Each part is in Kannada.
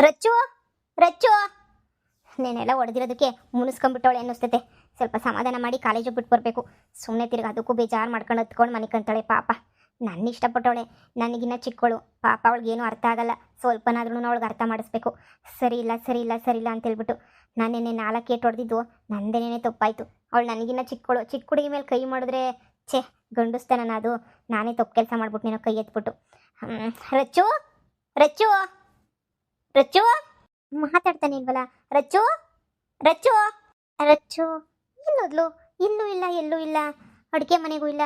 ರಚ್ಚು ರಚ್ಚು ನೀನೆಲ್ಲ ಹೊಡೆದಿರೋದಕ್ಕೆ ಮುನಿಸ್ಕೊಂಡ್ಬಿಟ್ಟವಳೆ ಅನ್ನಿಸ್ತೈತೆ. ಸ್ವಲ್ಪ ಸಮಾಧಾನ ಮಾಡಿ ಕಾಲೇಜಿಗೆ ಬಿಟ್ಟು ಬರಬೇಕು. ಸುಮ್ಮನೆ ತಿರ್ಗಿ ಅದಕ್ಕೂ ಬೇಜಾರು ಮಾಡ್ಕೊಂಡು ಹತ್ಕೊಂಡು ಮನೆ ಕಂತಾಳೆ ಪಾಪ. ನನ್ನ ಇಷ್ಟಪಟ್ಟವಳೆ, ನನಗಿನ್ನ ಚಿಕ್ಕವಳು ಪಾಪ. ಅವಳಿಗೇನು ಅರ್ಥ ಆಗಲ್ಲ. ಸ್ವಲ್ಪನಾದ್ರೂ ಅವಳಿಗೆ ಅರ್ಥ ಮಾಡಿಸ್ಬೇಕು. ಸರಿ ಇಲ್ಲ ಸರಿ ಇಲ್ಲ ಸರಿ ಇಲ್ಲ ಅಂತೇಳ್ಬಿಟ್ಟು ನಾನೇನೆ 4 ಏಟು ಹೊಡೆದಿದ್ದು ನಂದೇನೇ ತಪ್ಪಾಯಿತು. ಅವಳು ನನಗಿನ್ನ ಚಿಕ್ಕವಳು. ಚಿಕ್ಕ ಹುಡುಗಿ ಮೇಲೆ ಕೈ ಮಾಡಿದ್ರೆ ಛೇ ಗಂಡಿಸ್ತಾನ ಅದು. ನಾನೇ ತಪ್ಪು ಕೆಲಸ ಮಾಡ್ಬಿಟ್ಟು ನೀನು ಕೈ ಎತ್ಬಿಟ್ಟು. ರಚ್ಚು ರಚ್ಚು ರಚ್ಚು ಮಾತಾಡ್ತಾನೆ ಇಲ್ವಲ್ಲ. ರಚ್ಚು ರಚ್ಚು ರಚ್ಚು ಎಲ್ಲೋದ್ಲು? ಇಲ್ಲೂ ಇಲ್ಲ ಎಲ್ಲೂ ಇಲ್ಲ. ಅಡುಗೆ ಮನೆಗೂ ಇಲ್ಲ.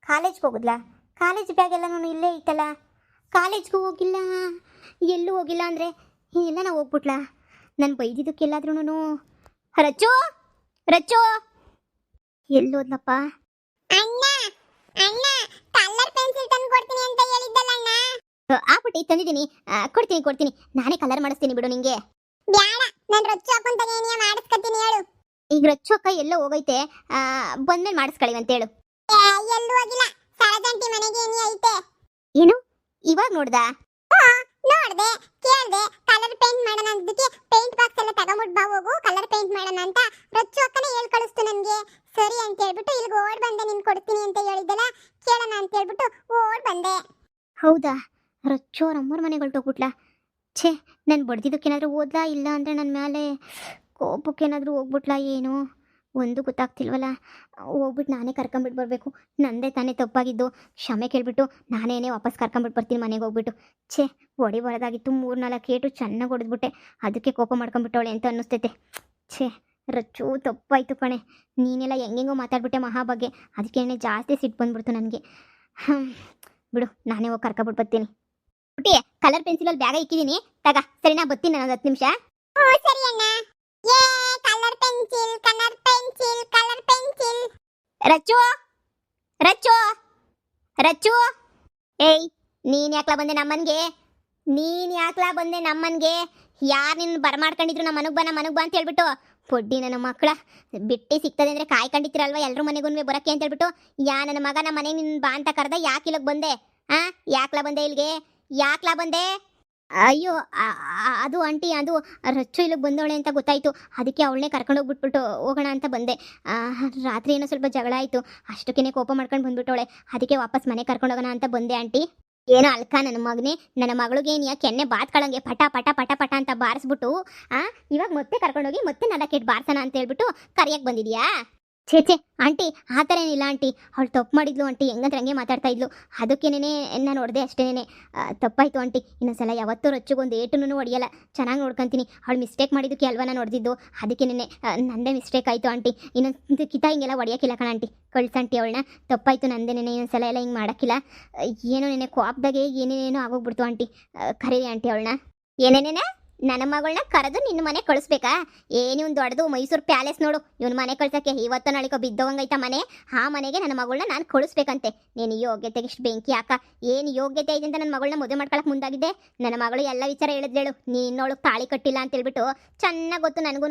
ಕಾಲೇಜ್ಗೆ ಹೋಗುದ್ಲಾ? ಕಾಲೇಜ್ ಬ್ಯಾಗ್ ಎಲ್ಲನೂ ಇಲ್ಲೇ ಐತಲ್ಲ. ಕಾಲೇಜ್ಗೂ ಹೋಗಿಲ್ಲ, ಎಲ್ಲೂ ಹೋಗಿಲ್ಲ ಅಂದರೆ ಎಲ್ಲ ನಾವು ಹೋಗ್ಬಿಟ್ಲಾ? ನಾನು ಬೈದಿದ್ದಕ್ಕೆಲ್ಲಾದ್ರೂ ರಚ್ಚು ರಚ್ಚು ಎಲ್ಲೋದ್ಲಪ್ಪ? ಅಣ್ಣ ಅಣ್ಣ ಕಲರ್ ಪೆನ್ಸಿಲ್ ತಂದು ಕೊಡ್ತೀನಿ ಅಂತ ಹೇಳಿದ್ದಲ್ಲ ಅಣ್ಣ. ಆ ಪುಟ್ಟಿ ತಂದಿದ್ದೀನಿ, ಕೊಡ್ತೀನಿ. ನಾನೇ ಕಲರ್ ಮಾಡಿಸ್ತೀನಿ ಬಿಡು ನಿಂಗೆ. ಬ್ಯಾಡ, ನಾನು ರೊಚ್ಚು ಹಾಕೊಂಡ್ ತಗೇನಿಯ ಮಾಡಿಸ್ಕೊತೀನಿ ಹೇಳು. ಈಗ ರಚ್ಚು ಅಕ್ಕ ಎಲ್ಲೋ ಹೋಗೈತೆ, ಬಂದ್ಮೇಲೆ ಮಾಡಿಸ್ಕೊಳ್ಳಿ ಅಂತೇಳು. ಎಲ್ಲೂ ಹೋಗಿಲ್ಲ, ಸರಜಂಟಿ ಮನೆಗೆ ಏನಿ ಐತೆ. ಏನು ಇವಾಗ ನೋಡ್ದಾ? ನೋಡ್ದೆ, ಕೇಳ್ದೆ, ಕಲರ್ ಪೇಂಟ್ ಮಾಡೋಣ ಅಂದಕ್ಕೆ ಪೇಂಟ್ ಬಾಕ್ಸ್ ಎಲ್ಲ ತಗೊಂಡ್ಬಿಟ್ಟು ಬಾ ಹೋಗು ಕಲರ್ ಪೇಂಟ್ ಮಾಡೋಣ ಅಂತ ರಚ್ಚು ಅಕ್ಕನೇ ಹೇಳ್ ಕಳಿಸ್ತು ನನಗೆ. ಸರಿ ಅಂತ ಹೇಳ್ಬಿಟ್ಟು ಇಲ್ಲಿಗೆ ಓಡ್ ಬಂದೆ. ನಿನ್ ಕೊಡ್ತೀನಿ ಅಂತ ಹೇಳಿದ್ದಲ್ಲ, ಕೇಳೋಣ ಅಂತ ಹೇಳ್ಬಿಟ್ಟು ಓಡ್ ಬಂದೆ. ಹೌದಾ? ರಚ್ಚು ಅವ್ರ ಅಮ್ಮವ್ರ ಮನೆಗೆ ಹೊರಟೋಗ್ಬಿಟ್ಲಾ? ಛೇ, ನಾನು ಬಡ್ದಿದ್ದಕ್ಕೇನಾದರೂ ಓದ್ಲಾ, ಇಲ್ಲ ಅಂದರೆ ನನ್ನ ಮೇಲೆ ಕೋಪಕ್ಕೇನಾದರೂ ಹೋಗ್ಬಿಟ್ಲಾ ಏನು ಒಂದು ಗೊತ್ತಾಗ್ತಿಲ್ವಲ್ಲ. ಹೋಗ್ಬಿಟ್ಟು ನಾನೇ ಕರ್ಕೊಂಬಿಟ್ಟು ಬರಬೇಕು. ನಂದೇ ತಾನೇ ತಪ್ಪಾಗಿದ್ದು. ಕ್ಷಮೆ ಕೇಳಿಬಿಟ್ಟು ನಾನೇನೇ ವಾಪಸ್ ಕರ್ಕೊಂಬಿಟ್ಟು ಬರ್ತೀನಿ ಮನೆಗೆ ಹೋಗ್ಬಿಟ್ಟು. ಛೇ, ಹೊಡಿಬಾರ್ದಾಗಿತ್ತು. 3-4 ಏಟು ಚೆನ್ನಾಗಿ ಹೊಡೆದ್ಬಿಟ್ಟೆ. ಅದಕ್ಕೆ ಕೋಪ ಮಾಡ್ಕೊಂಬಿಟ್ಟವಳೆ ಅಂತ ಅನ್ನಿಸ್ತೈತೆ. ಛೇ ರಚ್ಚು, ತಪ್ಪಾಯಿತು ಕಣೆ. ನೀನೆಲ್ಲ ಹೆಂಗೆಂಗೋ ಮಾತಾಡ್ಬಿಟ್ಟೆ ಮಹಾ ಬಗ್ಗೆ. ಅದಕ್ಕೇನೆ ಜಾಸ್ತಿ ಸಿಟ್ಟು ಬಂದ್ಬಿಡ್ತು ನನಗೆ. ಬಿಡು, ನಾನೇ ಹೋಗಿ ಕರ್ಕೊಂಬಿಟ್ಟು ಬರ್ತೀನಿ. ಪುಟ್ಟಿ, ಕಲರ್ ಪೆನ್ಸಿಲಲ್ಲಿ ಬ್ಯಾಗ ಇಕ್ಕಿದ್ದೀನಿ, ತಗ. ಸರಿನಾ? ಬರ್ತೀನಿ ನಾನು 10 ನಿಮಿಷ. ಸರಿ ಅಣ್ಣ. ಏ colour pencil colour pencil colour pencil. Rachchu Rachchu Rachchu ಏಯ್, ನೀನು ಯಾಕ್ಲಾ ಬಂದೆ ನಮ್ಮನ್ಗೆ? ಯಾರು ನಿನ್ನ ಬರಮಾಡ್ಕೊಂಡಿದ್ರು ನಮ್ಮ ಮನೆಗೆ ಬಾ ಅಂತ ಹೇಳ್ಬಿಟ್ಟು? ಪೊಡ್ಡಿ ನನ್ನ ಮಕ್ಕಳ, ಬಿಟ್ಟು ಸಿಗ್ತದೆ ಅಂದರೆ ಕಾಯ್ಕೊಂಡಿರ್ತೀರಲ್ವ ಎಲ್ಲರೂ ಮನೆಗೂ ಬರೋಕ್ಕೆ ಅಂತ ಹೇಳ್ಬಿಟ್ಟು. ನನ್ನ ಮಗ ನಮ್ಮ ಮನೆಗೆ ನಿನ್ನ ಬಾ ಅಂತ ಕರೆದ. ಯಾಕೆ ಇಲ್ಲಿಗೆ ಬಂದೆ? ಯಾಕ್ಲಾ ಬಂದೆ ಇಲ್ಲಿಗೆ? ಯಾಕ್ಲಾ ಬಂದೆ? ಅಯ್ಯೋ, ಅದು ಆಂಟಿ, ಅದು ರಚ್ಚು ಇಲ್ಲಿಗೆ ಬಂದವಳೆ ಅಂತ ಗೊತ್ತಾಯಿತು. ಅದಕ್ಕೆ ಅವಳನ್ನೇ ಕರ್ಕೊಂಡೋಗ್ಬಿಟ್ಬಿಟ್ಟು ಹೋಗೋಣ ಅಂತ ಬಂದೆ. ರಾತ್ರಿ ಏನೋ ಸ್ವಲ್ಪ ಜಗಳ ಆಯಿತು, ಅಷ್ಟಕ್ಕೇ ಕೋಪ ಮಾಡ್ಕೊಂಡು ಬಂದ್ಬಿಟ್ಟವಳೆ. ಅದಕ್ಕೆ ವಾಪಸ್ ಮನೆ ಕರ್ಕೊಂಡೋಗೋಣ ಅಂತ ಬಂದೆ ಆಂಟಿ. ಏನೋ ಅಲ್ಕ ನನ್ನ ಮಗನೇ, ನನ್ನ ಮಗಳಿಗೇನು ಕೆನ್ನೆ ಬಾತ್ಕೊಳ್ಳಂಗೆ ಪಟ ಪಟ ಪಟ ಪಟ ಅಂತ ಬಾರಿಸ್ಬಿಟ್ಟು ಇವಾಗ ಮತ್ತೆ ಕರ್ಕೊಂಡೋಗಿ ಮತ್ತೆ 4 ಏಟು ಬಾರ್ಸೋಣ ಅಂತ ಹೇಳ್ಬಿಟ್ಟು ಕರಿಯಕ್ಕೆ ಬಂದಿದ್ಯಾ? ಛೇ ಆಂಟಿ, ಆ ಥರ ಏನಿಲ್ಲ ಆಂಟಿ. ಅವಳು ತಪ್ಪು ಮಾಡಿದ್ಲು ಆಂಟಿ, ಹೆಂಗಂದ್ರೆ ಹಂಗೆ ಮಾತಾಡ್ತಾ ಇದ್ಲು. ಅದಕ್ಕೇನೆ ನಾನು ಹೊಡೆದೆ ಅಷ್ಟೇನೆ. ತಪ್ಪಾಯಿತು ಆಂಟಿ. ಇನ್ನೊಂದ್ಸಲ ಯಾವತ್ತೂ ರಚ್ಚುಗೊಂದು ಏಟು ಹೊಡೆಯಲ್ಲ. ಚೆನ್ನಾಗಿ ನೋಡ್ಕೊತೀನಿ. ಅವಳು ಮಿಸ್ಟೇಕ್ ಮಾಡಿದ್ದಕ್ಕೆ ಅಲ್ವಾ ನಾನು ಹೊಡೆದಿದ್ದು. ಅದಕ್ಕೇನೆ ನಂದೇ ಮಿಸ್ಟೇಕ್ ಆಯಿತು ಆಂಟಿ. ಇನ್ನೊಂದು ಕಿತ ಹಿಂಗೆಲ್ಲ ಹೊಡೆಯೋಕ್ಕಿಲ್ಲ ಕಣ ಆಂಟಿ. ಕಳ್ಸಂಟಿ ಅವಳನ್ನ. ತಪ್ಪಾಯಿತು ನಂದೇನೆ. ಇನ್ನೊಂದ್ಸಲ ಎಲ್ಲ ಹಿಂಗೆ ಮಾಡೋಕ್ಕಿಲ್ಲ. ಏನೋ ನೆನೆ ಕೋಪದಾಗೆ ಏನೇನೇನೋ ಆಗೋಗ್ಬಿಡ್ತು ಆಂಟಿ. ಕರೀರಿ ಆಂಟಿ ಅವಳನ್ನ. ಏನೇನೇನ ನನ್ನ ಮಗಳನ್ನ ಕರೆದು ನಿನ್ನ ಮನೆ ಕಳಿಸ್ಬೇಕಾ? ಏನು ದೊಡ್ಡದು ಮೈಸೂರು ಪ್ಯಾಲೇಸ್ ನೋಡು. ಇವನು ಮನೆ ಕಳ್ಸೋಕ್ಕೆ ಇವತ್ತು ನಾಳಿಕೋ ಬಿದ್ದೋಗಂಗೈತ ಮನೆ. ಆ ಮನೆಗೆ ನನ್ನ ಮಗಳನ್ನ ನಾನು ಕಳಿಸ್ಬೇಕಂತೆ. ನೀನು ಯೋಗ್ಯತೆಗೆ ಇಷ್ಟು ಬೆಂಕಿ ಹಾಕ. ಏನು ಯೋಗ್ಯತೆ ಇದೆ ಅಂತ ನನ್ನ ಮಗಳನ್ನ ಮದುವೆ ಮಾಡ್ಕೊಳಕ್ಕೆ ಮುಂದಾಗಿದ್ದೆ. ನನ್ನ ಮಗಳು ಎಲ್ಲ ವಿಚಾರ ಹೇಳಿದ್ಲೇಳು. ನೀನವಳು ತಾಳಿ ಕಟ್ಟಿಲ್ಲ ಅಂತ ಹೇಳ್ಬಿಟ್ಟು ಚೆನ್ನಾಗಿ ಗೊತ್ತು ನನಗೂ.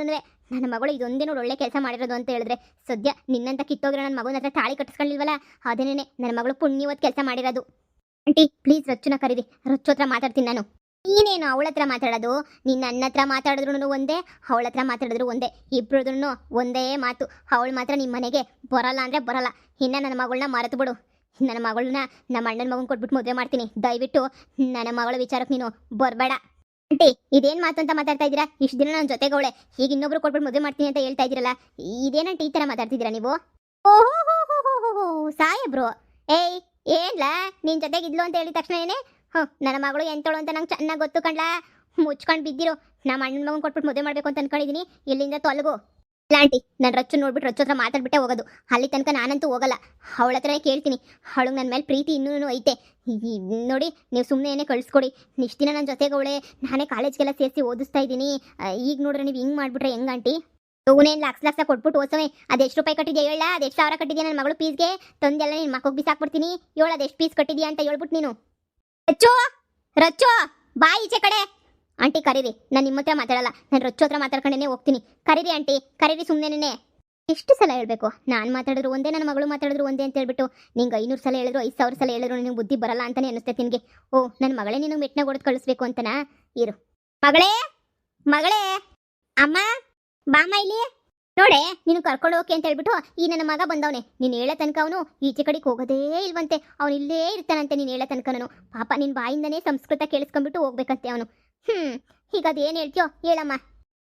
ನನ್ನ ಮಗಳು ಇದೊಂದೇನು ಒಳ್ಳೆ ಕೆಲಸ ಮಾಡಿರೋದು ಅಂತ ಹೇಳಿದ್ರೆ, ಸದ್ಯ ನಿನ್ನಂತ ಕಿತ್ತೋಗಿರೋ ನನ್ನ ಮಗನ ಹತ್ರ ತಾಳಿ ಕಟ್ಟಿಸ್ಕೊಳ್ಳಿಲ್ವಲ್ಲ, ಅದೇನೇ ನನ್ನ ಮಗಳು ಪುಣ್ಯವತ್ತು ಕೆಲಸ ಮಾಡಿರೋದು. ಆಂಟಿ ಪ್ಲೀಸ್ ರಚ್ಚುನ ಕರೀರಿ. ರಚ್ಚು ಹತ್ರ ಮಾತಾಡ್ತೀನಿ ನಾನು. ನೀನೇನು ಅವಳ ಹತ್ರ ಮಾತಾಡೋದು? ನಿನ್ನ ನನ್ನ ಹತ್ರ ಮಾತಾಡಿದ್ರು ಒಂದೇ, ಅವಳ ಹತ್ರ ಮಾತಾಡಿದ್ರು ಒಂದೇ. ಇಬ್ಬರದ್ರೂ ಒಂದೇ ಮಾತು. ಅವಳು ಮಾತ್ರ ನಿಮ್ಮ ಮನೆಗೆ ಬರಲ್ಲ ಅಂದರೆ ಬರಲ್ಲ. ಇನ್ನು ನನ್ನ ಮಗಳನ್ನ ಮರೆತು ಬಿಡು. ನನ್ನ ಮಗಳನ್ನ ನಮ್ಮ ಅಣ್ಣನ ಮಗನ ಕೊಟ್ಬಿಟ್ಟು ಮದುವೆ ಮಾಡ್ತೀನಿ. ದಯವಿಟ್ಟು ನನ್ನ ಮಗಳ ವಿಚಾರಕ್ಕೆ ನೀನು ಬರಬೇಡ. ಆಂಟಿ ಇದೇನು ಮಾತು ಅಂತ ಮಾತಾಡ್ತಾ ಇದ್ದೀರಾ? ಇಷ್ಟು ದಿನ ನನ್ನ ಜೊತೆಗವಳೆ, ಈಗ ಇನ್ನೊಬ್ರು ಕೊಟ್ಬಿಟ್ಟು ಮದುವೆ ಮಾಡ್ತೀನಿ ಅಂತ ಹೇಳ್ತಾ ಇದ್ದೀರಲ್ಲ, ಇದೇನಂಟಿ ಈ ಥರ ಮಾತಾಡ್ತಿದ್ದೀರಾ ನೀವು? ಓಹೋ ಸಾಯಬ್ರು. ಏಯ್ ಏನ್ಲಾ, ನಿನ್ನ ಜೊತೆಗಿದ್ಲು ಅಂತ ಹೇಳಿದ ತಕ್ಷಣ ನನ್ನ ಮಗಳು ಎಂತಳು ಅಂತ ನಂಗೆ ಚೆನ್ನಾಗಿ ಗೊತ್ತು ಕಣ್ಲಾ. ಮುಚ್ಕೊಂಡು ಬಿದ್ದಿರು. ನಮ್ಮ ಅಣ್ಣನ ಮಗನ ಕೊಟ್ಬಿಟ್ಟು ಮದುವೆ ಮಾಡಬೇಕು ಅಂತ ಅನ್ಕೊಂಡಿದ್ದೀನಿ. ಇಲ್ಲಿಂದ ತೊಲಗು. ಇಲ್ಲ ಆಂಟಿ, ನಾನು ರಚ್ಚು ನೋಡ್ಬಿಟ್ಟು ರಚ್ಚು ಹತ್ರ ಮಾತಾಡ್ಬಿಟ್ಟೆ ಹೋಗೋದು. ಅಲ್ಲಿ ತನಕ ನಾನಂತೂ ಹೋಗಲ್ಲ. ಅವಳ ಹತ್ರನೇ ಕೇಳ್ತೀನಿ. ಅವಳಿಗೆ ನನ್ನ ಮೇಲೆ ಪ್ರೀತಿ ಇನ್ನೂ ಐತೆ. ನೋಡಿ, ನೀವು ಸುಮ್ಮನೆ ಏನೇ ಕಳಿಸ್ಕೊಡಿ. ಇಷ್ಟು ದಿನ ನನ್ನ ಜೊತೆಗವಳೆ, ನಾನೇ ಕಾಲೇಜ್ಗೆಲ್ಲ ಸೇರಿಸಿ ಓದಿಸ್ತಾ ಇದ್ದೀನಿ. ಈಗ ನೋಡ್ರೆ ನೀವು ಹಿಂಗೆ ಮಾಡಿಬಿಟ್ರೆ ಹೆಂಗೆ ಆಂಟಿ? ಇವನೇನು ಲಕ್ಷ ಕೊಟ್ಬಿಟ್ಟು ಓದ್ಸವೆ. ಅದೆಷ್ಟು ರೂಪಾಯಿ ಕಟ್ಟಿದ್ಯಾ ಹೇಳ? ಅದೆಷ್ಟು ಸಾವಿರ ಕಟ್ಟಿದ್ಯಾ ನನ್ನ ಮಗಳು ಫೀಸ್ಗೆ? ತಂದೆಲ್ಲ ನಿನ್ನ ಮಕ್ಕಳಿಗೆ ಬಿಸಾಕ್ಬಿಡ್ತೀನಿ. ಹೇಳು ಅದೆಷ್ಟು ಫೀಸ್ ಕಟ್ಟಿದ್ಯಾ ಅಂತ ಹೇಳ್ಬಿಟ್ಟು ನೀನು. ರಚ್ಚು ರಚ್ಚು ಬಾ ಈಚೆ ಕಡೆ. ಆಂಟಿ ಕರೀರಿ. ನಾನು ನಿಮ್ಮ ಹತ್ರ ಮಾತಾಡಲ್ಲ, ನಾನು ರಚ್ಚು ಹತ್ರ ಮಾತಾಡ್ಕೊಂಡೇ ಹೋಗ್ತೀನಿ. ಕರೀರಿ ಆಂಟಿ, ಕರೀರಿ ಸುಮ್ಮನೆ. ಎಷ್ಟು ಸಲ ಹೇಳಬೇಕು? ನಾನು ಮಾತಾಡಿದ್ರು ಒಂದೇ, ನನ್ನ ಮಗಳು ಮಾತಾಡಿದ್ರು ಒಂದೇ ಅಂತ ಹೇಳ್ಬಿಟ್ಟು. ನಿಂಗೆ 500 ಸಲ ಹೇಳಿದ್ರು 5000 ಸಲ ಹೇಳಿದ್ರು ನಿನಗೆ ಬುದ್ಧಿ ಬರಲ್ಲ ಅಂತಲೇ ಅನಿಸ್ತೈತೆ ನಿನಗೆ. ಓ, ನನ್ನ ಮಗಳೇ ನಿನಗೆ ಮೆಟ್ಟನ ಹೊಡೆದು ಕಳಿಸ್ಬೇಕು ಅಂತನಾ? ಇರು. ಮಗಳೇ ಮಗಳೇ ಅಮ್ಮ ಬಾಮ್ಮ ಇಲ್ಲಿ ನೋಡೆ ನೀನು ಕರ್ಕೊಂಡು ಹೋಗಿ ಅಂತ ಹೇಳ್ಬಿಟ್ಟು ಈ ನನ್ನ ಮಗ ಬಂದವನೆ ನೀನು ಹೇಳೋ ತನಕ ಅವನು ಈಚೆ ಕಡೆಗೆ ಹೋಗೋದೇ ಇಲ್ವಂತೆ ಅವನು ಇಲ್ಲೇ ಇರ್ತಾನಂತೆ ನೀನು ಹೇಳೋ ತನಕನೂ ಪಾಪ ನಿನ್ನ ಬಾಯಿಂದನೇ ಸಂಸ್ಕೃತ ಕೇಳಿಸ್ಕೊಂಡ್ಬಿಟ್ಟು ಹೋಗ್ಬೇಕಂತೆ ಅವನು ಈಗ ಅದೇನು ಹೇಳ್ತೀಯೋ ಹೇಳಮ್ಮ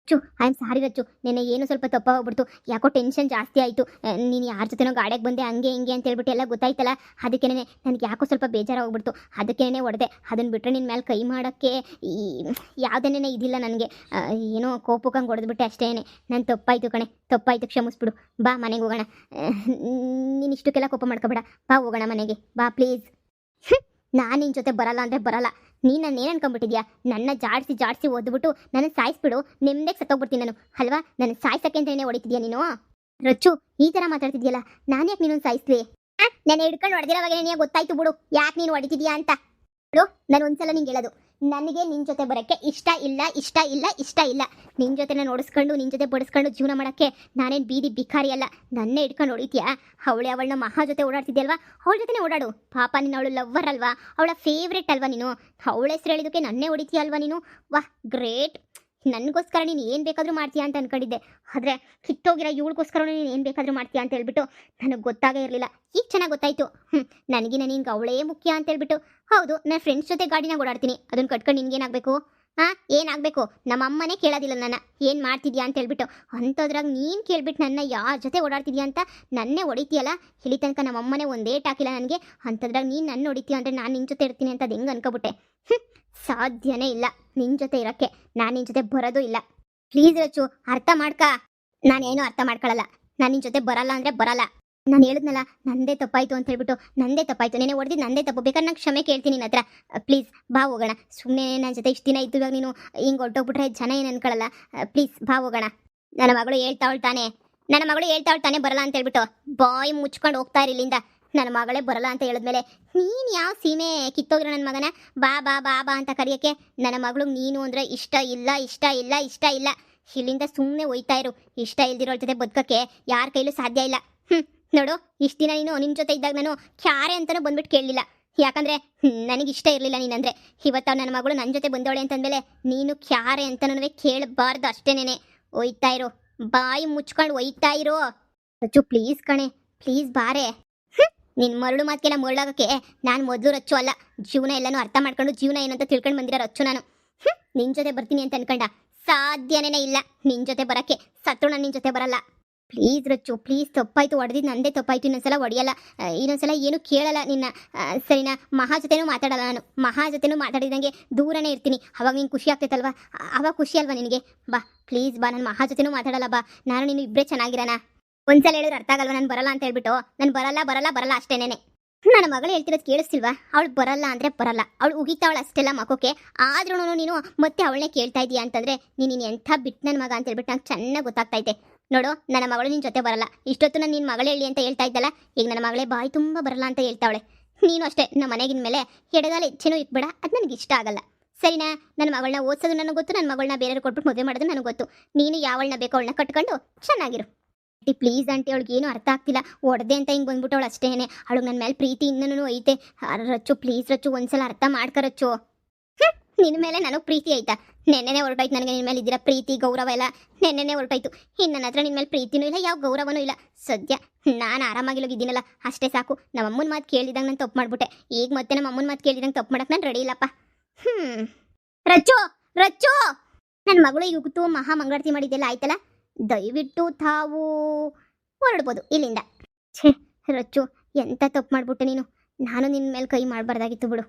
Rachchu I am sorry Rachchu ನೆನ್ನೆ ಏನು ಸ್ವಲ್ಪ ತಪ್ಪಾಗ್ಬಿಡ್ತು ಯಾಕೋ ಟೆನ್ಷನ್ ಜಾಸ್ತಿ ಆಯಿತು ನೀನು ಯಾರ ಜೊತೆನೋ ಗಾಡಿಗೆ ಬಂದೆ ಹಂಗೆ ಹಿಂಗೆ ಅಂತ ಹೇಳ್ಬಿಟ್ಟು ಎಲ್ಲ ಗೊತ್ತಾಯ್ತಲ್ಲ ಅದಕ್ಕೇನೆ ನನಗೆ ಯಾಕೋ ಸ್ವಲ್ಪ ಬೇಜಾರಾಗ್ಬಿಡ್ತು ಅದಕ್ಕೇನೆ ಹೊಡೆದೆ ಅದನ್ನು ಬಿಟ್ಟರೆ ನಿನ್ನ ಮೇಲೆ ಕೈ ಮಾಡೋಕ್ಕೆ ಯಾವುದನ್ನೇ ಇದಿಲ್ಲ ನನಗೆ ಏನೋ ಕೋಪಕ್ಕಂಗೆ ಹೊಡೆದ್ಬಿಟ್ಟೆ ಅಷ್ಟೇ ನಾನು ತಪ್ಪಾಯಿತು ಕಣೆ ತಪ್ಪಾಯಿತು ಕ್ಷಮಿಸ್ಬಿಡು ಬಾ ಮನೆಗೆ ಹೋಗೋಣ ನೀನು ಇಷ್ಟಕ್ಕೆಲ್ಲ ಕೋಪ ಮಾಡ್ಕೊಬೇಡ ಬಾ ಹೋಗೋಣ ಮನೆಗೆ ಬಾ ಪ್ಲೀಸ್ ನಾನು ನಿನ್ನ ಜೊತೆ ಬರಲ್ಲ ಅಂದರೆ ಬರಲ್ಲ ನೀನು ನಾನು ಏನು ಅನ್ಕೊಂಡ್ಬಿಟ್ಟಿದ್ಯಾ ನನ್ನ ಜಾಡಿಸಿ ಓದ್ಬಿಟ್ಟು ನನ್ನ ಸಾಯಿಸ್ಬಿಡು ನೆಮ್ಮದಿಗೆ ಸತ್ತೋಗ್ಬಿಡ್ತೀನಿ ನಾನು ಅಲ್ವಾ ನನ್ನ ಸಾಯ್ಸಕ್ಕೆ ಅಂತಲೇ ಹೊಡಿತಿದ್ಯಾ ನೀನು ರಚ್ಚು ಈ ಥರ ಮಾತಾಡ್ತಿದ್ಯಲ್ಲ ನಾನು ಯಾಕೆ ನೀನು ಸಾಯಿಸ್ಲಿ ನಾನು ಹಿಡ್ಕೊಂಡು ಹೊಡೆದಿರೋವಾಗ ನಿನಗೆ ಗೊತ್ತಾಯ್ತು ಬಿಡು ಯಾಕೆ ನೀನು ಹೊಡಿತಿದ್ಯಾ ಅಂತ ಬಿಡು ನಾನು ಒಂದ್ಸಲ ನಿಂಗೆ ಹೇಳೋದು ನನಗೆ ನಿನ್ನ ಜೊತೆ ಬರೋಕ್ಕೆ ಇಷ್ಟ ಇಲ್ಲ ನಿನ್ನ ಜೊತೆ ನಾನು ಓಡಿಸ್ಕೊಂಡು ನಿನ್ನ ಜೊತೆ ಬಡಿಸ್ಕೊಂಡು ಜೀವನ ಮಾಡೋಕ್ಕೆ ನಾನೇನು ಬೀದಿ ಬಿಕಾರಿ ಅಲ್ಲ ನನ್ನೇ ಹಿಡ್ಕೊಂಡು ಹೊಡಿತೀಯಾ ಅವಳನ್ನ ಮಹಾ ಜೊತೆ ಓಡಾಡ್ತಿದ್ಯಲ್ವಾ ಅವಳ ಜೊತೆನೇ ಓಡಾಡು ಪಾಪ ನೀನು ಅವಳು ಲವ್ವರ್ ಅಲ್ವಾ ಅವಳ ಫೇವ್ರೇಟ್ ಅಲ್ವಾ ನೀನು ಅವಳ ಹೆಸರು ಹೇಳಿದಕ್ಕೆ ನನ್ನೇ ಹೊಡಿತೀಯ ಅಲ್ವಾ ನೀನು ವಾಹ್ ಗ್ರೇಟ್ ನನಗೋಸ್ಕರ ನೀನು ಏನು ಬೇಕಾದರೂ ಮಾಡ್ತೀಯಾ ಅಂತ ಅಂದ್ಕೊಂಡಿದ್ದೆ ಆದರೆ ಕಿತ್ತೋಗಿರೋ ಇವಳಿಗೋಸ್ಕರ ನೀನು ಏನು ಬೇಕಾದರೂ ಮಾಡ್ತೀಯಾ ಅಂತ ಹೇಳ್ಬಿಟ್ಟು ನನಗೆ ಗೊತ್ತಾಗೇ ಇರಲಿಲ್ಲ ಈಗ ಚೆನ್ನಾಗಿ ಗೊತ್ತಾಯಿತು ನನಗಿನ ನಿನ್ಗೆ ಅವಳೇ ಮುಖ್ಯ ಅಂತ ಹೇಳ್ಬಿಟ್ಟು ಹೌದು ನಾನು ಫ್ರೆಂಡ್ಸ್ ಜೊತೆ ಗಾಡಿನಾಗ ಓಡಾಡ್ತೀನಿ ಅದನ್ನು ಕಟ್ಕೊಂಡು ನಿನ್ಗೇನಾಗಬೇಕು ಏನಾಗಬೇಕು ನಮ್ಮ ಅಮ್ಮನೇ ಕೇಳೋದಿಲ್ಲ ನನ್ನ ಏನು ಮಾಡ್ತಿದ್ಯಾ ಅಂತ ಹೇಳ್ಬಿಟ್ಟು ಅಂಥದ್ರಾಗ ನೀನು ಕೇಳ್ಬಿಟ್ಟು ನನ್ನ ಯಾರ ಜೊತೆ ಓಡಾಡ್ತಿದ್ಯಾ ಅಂತ ನನ್ನೇ ಹೊಡಿತೀಯಲ್ಲ ಇಲ್ಲಿ ತನಕ ನಮ್ಮ ಅಮ್ಮನೇ ಒಂದೇಟ್ ಹಾಕಿಲ್ಲ ನನಗೆ ಅಂಥದ್ರಾಗ ನೀನು ನನ್ನ ಹೊಡಿತೀಯ ಅಂದರೆ ನಾನು ನಿನ್ನ ಜೊತೆ ಇರ್ತೀನಿ ಅಂತ ಅದು ಹೆಂಗೆ ಅನ್ಕೊಬಿಟ್ಟೆ ಸಾಧ್ಯನೇ ಇಲ್ಲ ನಿನ್ನ ಜೊತೆ ಇರೋಕ್ಕೆ ನಾನು ನಿನ್ನ ಜೊತೆ ಬರೋದು ಇಲ್ಲ ಪ್ಲೀಸ್ ರಚ್ಚು ಅರ್ಥ ಮಾಡ್ಕ ನಾನೇನು ಅರ್ಥ ಮಾಡ್ಕೊಳ್ಳಲ್ಲ ನಾನು ನಿನ್ನ ಜೊತೆ ಬರಲ್ಲ ಅಂದರೆ ಬರಲ್ಲ ನಾನು ಹೇಳಿದ್ನಲ್ಲ ನಂದೇ ತಪ್ಪಾಯಿತು ಅಂತ ಹೇಳ್ಬಿಟ್ಟು ನಂದೇ ತಪ್ಪಾಯಿತು ನೆನೆ ಹೊಡೆದಿದ್ದು ನಂದೇ ತಪ್ಪು ಬೇಕಾದ್ರೆ ನಾನು ಕ್ಷಮೆ ಕೇಳ್ತೀನಿ ನಿನ್ನ ಹತ್ರ ಪ್ಲೀಸ್ ಬಾ ಹೋಗೋಣ ಸುಮ್ಮನೆ ನನ್ನ ಜೊತೆ ಇಷ್ಟು ದಿನ ಇದ್ದು ಇವಾಗ ನೀನು ಹಿಂಗೆ ಹೊರಟೋಗ್ಬಿಟ್ರೆ ಜನ ಏನು ಅನ್ಕೊಳ್ಳಲ್ಲ ಪ್ಲೀಸ್ ಬಾ ಹೋಗೋಣ ನನ್ನ ಮಗಳು ಹೇಳ್ತಾವಳು ತಾನೇ ಬರಲ್ಲ ಅಂತ ಹೇಳ್ಬಿಟ್ಟು ಬಾಯಿ ಮುಚ್ಕೊಂಡು ಹೋಗ್ತಾ ಇರಲಿಂದ ನನ್ನ ಮಗಳೇ ಬರಲ್ಲ ಅಂತ ಹೇಳಿದ್ಮೇಲೆ ನೀನು ಯಾವ ಸೀಮೆ ಕಿತ್ತೋಗಿರೋ ನನ್ನ ಮಗನ ಬಾ ಬಾ ಬಾ ಬಾ ಅಂತ ಕರೆಯೋಕ್ಕೆ ನನ್ನ ಮಗಳಿಗೆ ನೀನು ಅಂದರೆ ಇಷ್ಟ ಇಲ್ಲ ಇಲ್ಲಿಂದ ಸುಮ್ಮನೆ ಒಯ್ತಾ ಇರು ಇಷ್ಟ ಇಲ್ದಿರೋಳ ಜೊತೆ ಬದುಕೋಕ್ಕೆ ಯಾರ ಕೈಲೂ ಸಾಧ್ಯ ಇಲ್ಲ ನೋಡು ಇಷ್ಟು ದಿನ ನೀನು ನಿನ್ನ ಜೊತೆ ಇದ್ದಾಗ ನಾನು ಕ್ಯಾರೆ ಅಂತಲೂ ಬಂದ್ಬಿಟ್ಟು ಕೇಳಲಿಲ್ಲ ಯಾಕಂದರೆ ನನಗೆ ಇಷ್ಟ ಇರಲಿಲ್ಲ ನೀನಂದರೆ ಇವತ್ತು ನನ್ನ ಮಗಳು ನನ್ನ ಜೊತೆ ಬಂದವಳೆ ಅಂತಂದಮೇಲೆ ನೀನು ಕ್ಯಾರೆ ಅಂತನೂ ಕೇಳಬಾರ್ದು ಅಷ್ಟೇನೆ ಒಯ್ತಾ ಇರು ಬಾಯಿ ಮುಚ್ಕೊಂಡು ಒಯ್ತಾ ಇರು ರಚ್ಚು ಪ್ಲೀಸ್ ಕಣೆ ಪ್ಲೀಸ್ ಬಾರೆ ನಿನ್ನ ಮರಳು ಮಾತಿಗೆಲ್ಲ ಮರಳಾಗೋಕ್ಕೆ ನಾನು ಮೊದಲು ರಚ್ಚು ಅಲ್ಲ ಜೀವನ ಎಲ್ಲನೂ ಅರ್ಥ ಮಾಡ್ಕೊಂಡು ಜೀವನ ಏನಂತ ತಿಳ್ಕೊಂಡು ಬಂದಿರೋ ರಚ್ಚು ನಾನು ನಿನ್ನ ಜೊತೆ ಬರ್ತೀನಿ ಅಂತ ಅನ್ಕೊಂಡ ಸಾಧ್ಯನೇ ಇಲ್ಲ ನಿನ್ನ ಜೊತೆ ಬರೋಕ್ಕೆ ಸತ್ರು ನಾನು ನಿನ್ನ ಜೊತೆ ಬರಲ್ಲ ಪ್ಲೀಸ್ ರಚ್ಚು ಪ್ಲೀಸ್ ತಪ್ಪಾಯಿತು ಹೊಡೆದಿದ್ದು ನಂದೇ ತಪ್ಪಾಯಿತು ಇನ್ನೊಂದ್ಸಲ ಹೊಡೆಯಲ್ಲ ಇನ್ನೊಂದ್ಸಲ ಏನು ಕೇಳಲ್ಲ ನಿನ್ನ ಸರಿನಾ ಮಹಾ ಜೊತೆನೂ ಮಾತಾಡಲ್ಲ ನಾನು ಮಹಾ ಜೊತೆನೂ ಮಾತಾಡಿದಂಗೆ ದೂರನೇ ಇರ್ತೀನಿ ಅವಾಗ ನೀನು ಖುಷಿ ಆಗ್ತೈತಲ್ವಾ ಅವಾಗ ಖುಷಿ ಅಲ್ವಾ ನಿನಗೆ ಬಾ ಪ್ಲೀಸ್ ಬಾ ನಾನು ಮಹಾ ಜೊತೆನೂ ಮಾತಾಡಲ್ಲ ಬಾ ನಾನು ನೀನು ಇಬ್ಬರೇ ಚೆನ್ನಾಗಿರೋಣ ಒಂದ್ಸಲ ಹೇಳಿದ್ರೆ ಅರ್ಥ ಆಗಲ್ವಾ ನಾನು ಬರಲ್ಲ ಅಂತ ಹೇಳ್ಬಿಟ್ಟು ನಾನು ಬರಲ್ಲ ಅಷ್ಟೇನೆ ನನ್ನ ಮಗಳು ಹೇಳ್ತಿರೋದು ಕೇಳಿಸ್ತಿಲ್ವಾ ಅವಳು ಬರಲ್ಲ ಅಂದರೆ ಬರಲ್ಲ ಅವಳು ಉಗಿತಾವಳು ಅಷ್ಟೆಲ್ಲ ಮಕೋಕೆ ಆದ್ರೂ ನೀನು ಮತ್ತೆ ಅವಳನ್ನೇ ಕೇಳ್ತಾ ಇದೀಯ ಅಂತಂದರೆ ನೀನು ಎಂಥ ಬಿಟ್ಟು ನನ್ನ ಮಗ ಅಂತ ಹೇಳ್ಬಿಟ್ಟು ನಂಗೆ ಚೆನ್ನಾಗಿ ಗೊತ್ತಾಗ್ತೈತೆ ನೋಡು ನನ್ನ ಮಗಳು ನಿನ್ನ ಜೊತೆ ಬರಲ್ಲ ಇಷ್ಟೊತ್ತು ನಾನು ನಿನ್ನ ಮಗಳು ಹೇಳಿ ಅಂತ ಹೇಳ್ತಾ ಇದ್ದಲ್ಲ ಈಗ ನನ್ನ ಮಗಳೇ ಬಾಯಿ ತುಂಬ ಬರಲ್ಲ ಅಂತ ಹೇಳ್ತಾವಳೆ ನೀನು ಅಷ್ಟೇ ನಮ್ಮ ಮನೆಗಿನ ಮೇಲೆ ಎಡಗಾಲ ಹೆಚ್ಚೇನೂ ಇಟ್ಬೇಡ ಅದು ನನಗೆ ಇಷ್ಟ ಆಗಲ್ಲ ಸರಿನಾ ನನ್ನ ಮಗಳನ್ನ ಓದಿಸೋದು ನನಗೆ ಗೊತ್ತು ನನ್ನ ಮಗಳನ್ನ ಬೇರೆಯವ್ರು ಕೊಟ್ಬಿಟ್ಟು ಮದುವೆ ಮಾಡೋದು ನನಗೆ ಗೊತ್ತು ನೀನು ಯಾವಳನ್ನ ಬೇಕೋ ಅವಳನ್ನ ಕಟ್ಕೊಂಡು ಚೆನ್ನಾಗಿರು ಪ್ಲೀಸ್ ಆಂಟಿ ಅವಳಿಗೆ ಏನು ಅರ್ಥ ಆಗ್ತಿಲ್ಲ ಹೊಡೆದೆ ಅಂತ ಹಿಂಗೆ ಬಂದ್ಬಿಟ್ಟು ಅವಳು ಅಷ್ಟೇನೆ ಅವಳಿಗೆ ನನ್ನ ಮೇಲೆ ಪ್ರೀತಿ ಇನ್ನೂ ಐತೆ ರಚ್ಚು ಪ್ಲೀಸ್ ರಚ್ಚು ಒಂದ್ಸಲ ಅರ್ಥ ಮಾಡ್ಕ ರಚ್ಚು ನಿನ್ನ ಮೇಲೆ ನನಗೆ ಪ್ರೀತಿ ಆಯ್ತಾ ನೆನ್ನೆನೇ ಹೊರಟಾಯ್ತು ನನಗೆ ನಿನ್ನ ಮೇಲೆ ಇದ್ದೀರಾ ಪ್ರೀತಿ ಗೌರವ ಎಲ್ಲ ನೆನ್ನೆನೇ ಹೊರಟಾಯ್ತು ಇನ್ನು ನನ್ನ ಹತ್ರ ನಿನ್ನ ಮೇಲೆ ಪ್ರೀತಿನೂ ಇಲ್ಲ ಯಾವ ಗೌರವನೂ ಇಲ್ಲ ಸದ್ಯ ನಾನು ಆರಾಮಾಗಿಲ್ಲೋಗಿದ್ದೀನಲ್ಲ ಅಷ್ಟೇ ಸಾಕು ನಮ್ಮ ಅಮ್ಮನ ಮಾತು ಕೇಳಿದಂಗೆ ನಾನು ತಪ್ಪು ಮಾಡಿಬಿಟ್ಟೆ ಈಗ ಮತ್ತೆ ನಮ್ಮ ಅಮ್ಮನ ಮಾತು ಕೇಳಿದಂಗೆ ತಪ್ಪು ಮಾಡಕ್ಕೆ ನಾನು ರೆಡಿ ಇಲ್ಲಪ್ಪ ರಚ್ಚು ರಚ್ಚು ನನ್ನ ಮಗಳು ಇವತ್ತು ಮಹಾ ಮಂಗಳಾರತಿ ಮಾಡಿದ್ದೆಲ್ಲ ಆಯ್ತಲ್ಲ ದಯವಿಟ್ಟು ತಾವು ಹೊರಡ್ಬೋದು ಇಲ್ಲಿಂದ ಛೇ ರಚ್ಚು ಎಂಥ ತಪ್ಪು ಮಾಡಿಬಿಟ್ಟೆ ನೀನು ನಾನು ನಿನ್ನ ಮೇಲೆ ಕೈ ಮಾಡಬಾರ್ದಾಗಿತ್ತು ಬಿಡು